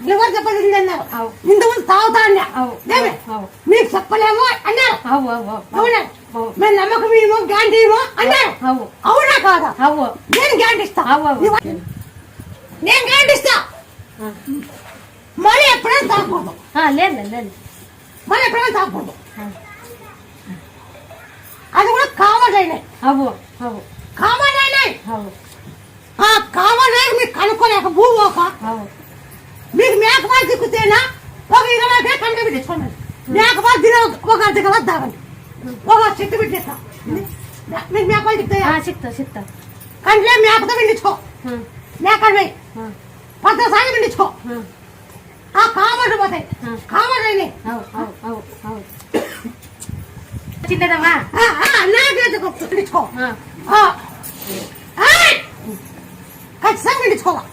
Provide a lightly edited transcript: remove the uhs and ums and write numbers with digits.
Liver చెప్పలేదు అన్నారు. ఇంతకుముందు తాగుతా అన్నా మీకు చెప్పలేమో అన్నారు. మేము నమ్మకం ఏమో గ్యారంటీ ఏమో అన్నారు. అవునా కాదా? నేను గ్యారంటీ ఇస్తా. నేను గ్యారంటీ ఇస్తా. మళ్ళీ ఎప్పుడైనా తాగకూడదు. లేదు మళ్ళీ ఎప్పుడైనా తాగకూడదు. అది కూడా కామన్ అయినాయి. కామన్ అయినాయి. ఆ కామన్ అయి మీకు కనుక్కోలేక భూమి ఒక మీకు మేకపాలు దిక్కుతేనా ఒక 20 కంటే పెట్టించుకోండి. మేకపాలు తిన ఒక అర్ధ గల తాగండి. ఒక చెట్టు పెట్టేస్తా. మీకు మేకపాలు దిక్కుతాయా? కంట్లో మేకతో పండించుకో. మేకలు పద్దసారి పండించుకో. ఆ కామన్ పోతాయి. కామన్ అయినాయి. చిన్నదమ్మా నాకేందుకు పండించుకో. ఖచ్చితంగా పండించుకోవాలి.